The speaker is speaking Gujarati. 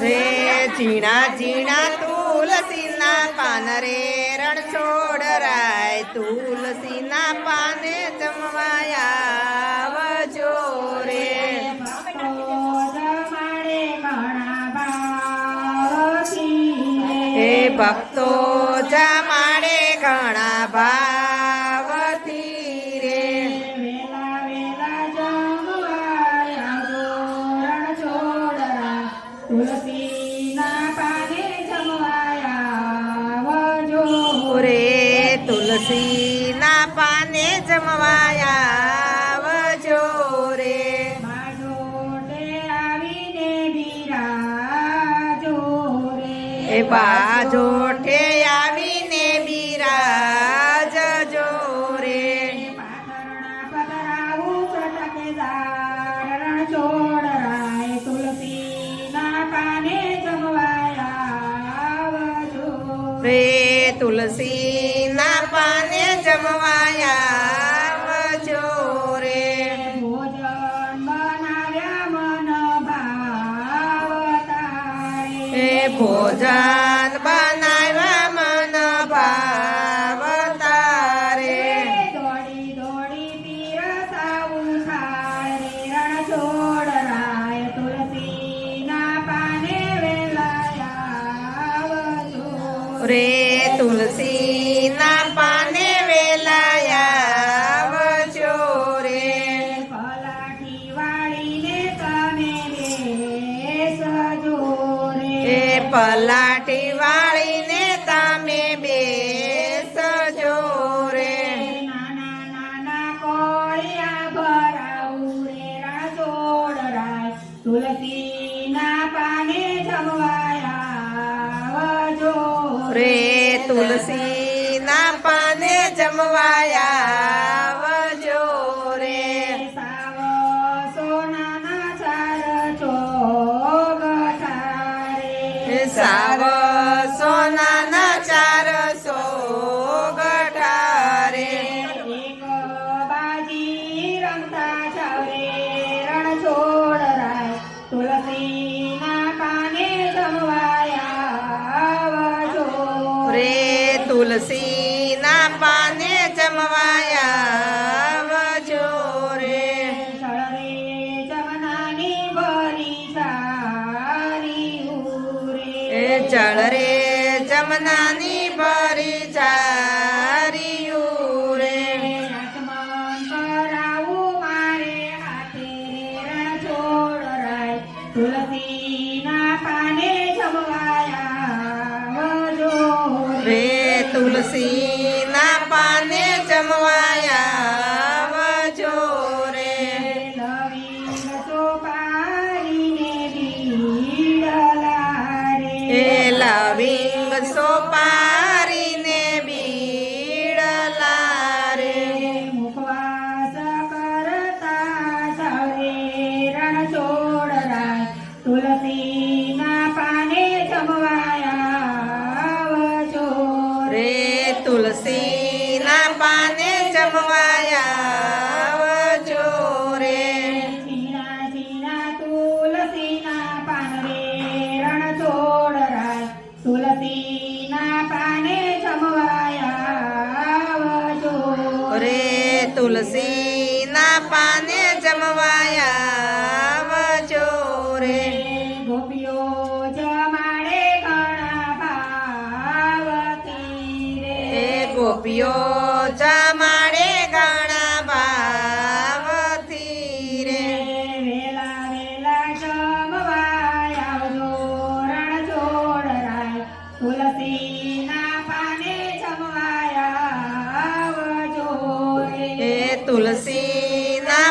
રે ઝીણા ઝીણા તુલસીના પાન રે રણ છોડરાય તુલસીના પાને જમવાયા આવજો રે હે ભક્તો જમાડે ઘણા ભાવથી રે તુલસીના પાને જમવાયા આવજો રે તુલસીના પાને જમવાયા આવજો રે બાજોટે આવીને બિરાજો રે એ બાજોઠે આવીને બિરાજજો રે પાથરણા પધરાવું પ્રટકેદાર રણ છોડરાય તુલસીના પાને જમવાયા આવજો રે તુલસીના પાને જમવાયા આવજો રે ભોજન બનાવ્યા મન ભાવતારે એ ભોજન બનાવ્યા મન ભાવતારે દોડી દોડી પીરસાવું થાળ રે રણ છોડરાય તુલસીના પાને વેલાયા આવજો રે તુલસીના પાને વેલાયા આવજો રે પલાઠી વાળીને તમે બેસજો રે એ પલાઠી વાળીને તમે બેસજો રે નાના નાના કોળિયા ભરાવું રે રણ છોડરાય તુલસીના પાને જમવાયા આવજો રે તુલસીના પાને જમવાયા આવજો રે સાવ સોનાના ચાર ચોગઠારે સાવ સોનાના 400 ગઠારે એક બાજી રમતા છાવરે રણ છોડરાય તુલસીના પાને જમવાયા આવજો રે તુલસીના પાને જમવાયા આવજો રે સળરે જમનાની ભરી સારી ઉરે એ જળ રે જમનાની ભરી જારિયું રે આચમન કરાવું મારે હાથે રણ છોડરાય તુલસીના પાને જમવાયા આવજો રે તુલસીના પાને જમવાયા આવજો રે લવિંગ સોપારીને બીડલા રે એ લવિંગ સોપારીને બીડલા રે મુખવાસ કરતા સૌરે રણ છોડરાય તુલસીના પાને જમવાયા આવજો રે તુલસીના પાને જમવાયા આવજો રે ઝીણા ઝીણા તુલસીના પાન રે રણ છોડરાય તુલસીના પાને જમવાયા આવજો રે તુલસીના પાને જમવાયા આવજો રે ગોપીઓ જમાડે ઘણા ભાવથી રે એ ગોપીઓ જમાડે ઘણા ભાવથી રે વેલા વેલા જમવાય આવજો રણ છોડરાય તુલસીના પાને જમવાયા આવજો એ તુલસીના